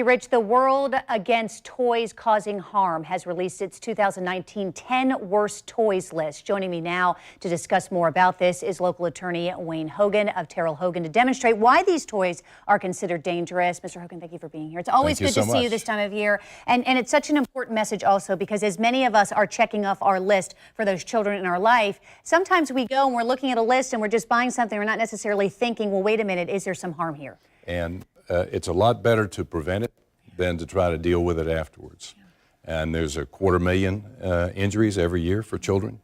Rich, the World Against Toys Causing Harm has released its 2019 10 Worst Toys list. Joining me now to discuss more about this is local attorney Wayne Hogan of Terrell Hogan to demonstrate why these toys are considered dangerous. Mr. Hogan, thank you for being here. It's always good to see you this time of year. And it's such an important message also because as many of us are checking off our list for those children in our life, sometimes we go and we're looking at a list and we're just buying something. We're not necessarily thinking, well, wait a minute, is there some harm here? And it's a lot better to prevent it than to try to deal with it afterwards. And there's 250,000 injuries every year for children,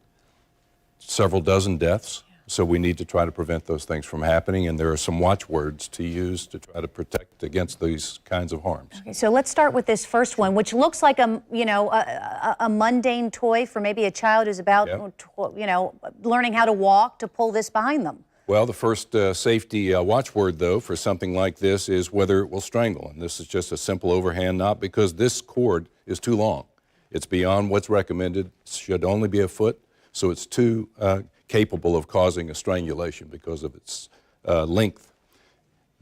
several dozen deaths. So we need to try to prevent those things from happening. And there are some watchwords to use to try to protect against these kinds of harms. Okay, so let's start with this first one, which looks like a mundane toy for maybe a child who's about, learning how to walk, to pull this behind them. Well, the first safety watchword, though, for something like this is whether it will strangle. And this is just a simple overhand knot because this cord is too long. It's beyond what's recommended. It should only be a foot, so it's too capable of causing a strangulation because of its length.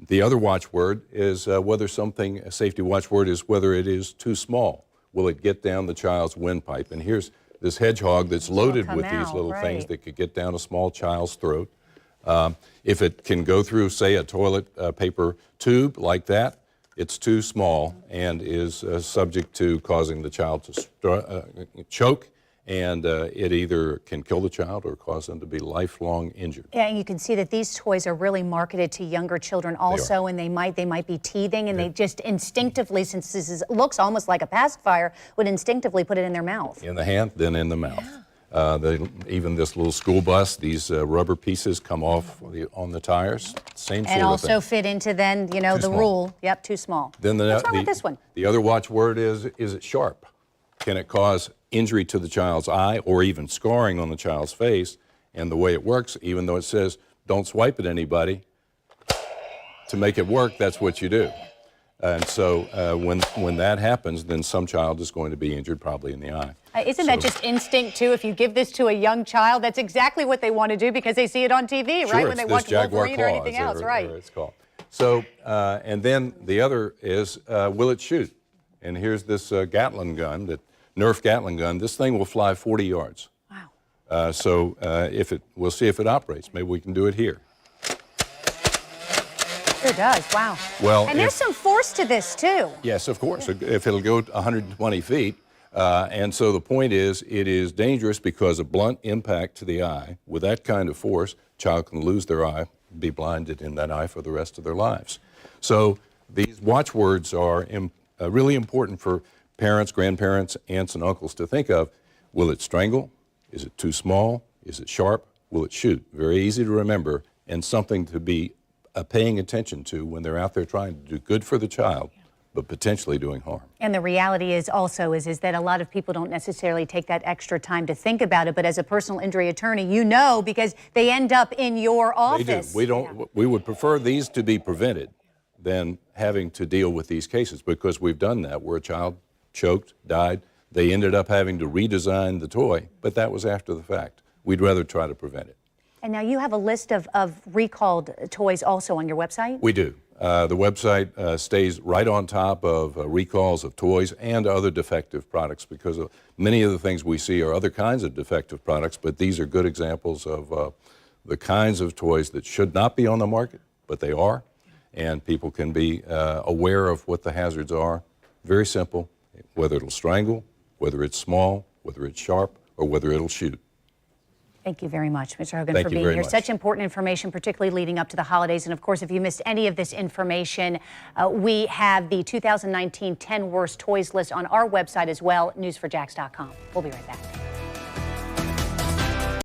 The other watchword is a safety watchword is whether it is too small. Will it get down the child's windpipe? And here's this hedgehog that's loaded with these little things that could get down a small child's throat. If it can go through, say, a toilet paper tube like that, it's too small and is subject to causing the child to choke, and it either can kill the child or cause them to be lifelong injured. Yeah, and you can see that these toys are really marketed to younger children also, and they might be teething, and they just instinctively, since this looks almost like a pacifier, would instinctively put it in their mouth. In the hand, then in the mouth. Yeah. Even this little school bus, these rubber pieces come off on the tires, same sort of thing. And also fit into then, the rule. Yep, too small. Then what's wrong with this one? The other watchword is it sharp? Can it cause injury to the child's eye or even scarring on the child's face? And the way it works, even though it says don't swipe at anybody, to make it work, that's what you do. And so when that happens, then some child is going to be injured, probably in the eye. Isn't that just instinct, too? If you give this to a young child, that's exactly what they want to do because they see it on TV, right? When they watch Wolverine or anything else, right? It's called. So, and then the other is, will it shoot? And here's this Gatling gun, that Nerf Gatling gun. This thing will fly 40 yards. Wow. We'll see if it operates. Maybe we can do it here. Sure does, wow. Well, and there's some force to this, too. Yes, of course, if it'll go 120 feet. And so the point is, it is dangerous because of blunt impact to the eye. With that kind of force, a child can lose their eye, be blinded in that eye for the rest of their lives. So these watchwords are really important for parents, grandparents, aunts, and uncles to think of. Will it strangle? Is it too small? Is it sharp? Will it shoot? Very easy to remember and something to be paying attention to when they're out there trying to do good for the child, but potentially doing harm. And the reality is also is that a lot of people don't necessarily take that extra time to think about it, but as a personal injury attorney, because they end up in your office. They do. We would prefer these to be prevented than having to deal with these cases because we've done that where a child choked, died. They ended up having to redesign the toy, but that was after the fact. We'd rather try to prevent it. And now you have a list of recalled toys also on your website? We do. The website stays right on top of recalls of toys and other defective products because many of the things we see are other kinds of defective products, but these are good examples of the kinds of toys that should not be on the market, but they are, and people can be aware of what the hazards are. Very simple, whether it'll strangle, whether it's small, whether it's sharp, or whether it'll shoot. Thank you very much, Mr. Hogan, for being here. Such important information, particularly leading up to the holidays. And of course, if you missed any of this information, we have the 2019 10 Worst Toys list on our website as well, news4jax.com. We'll be right back.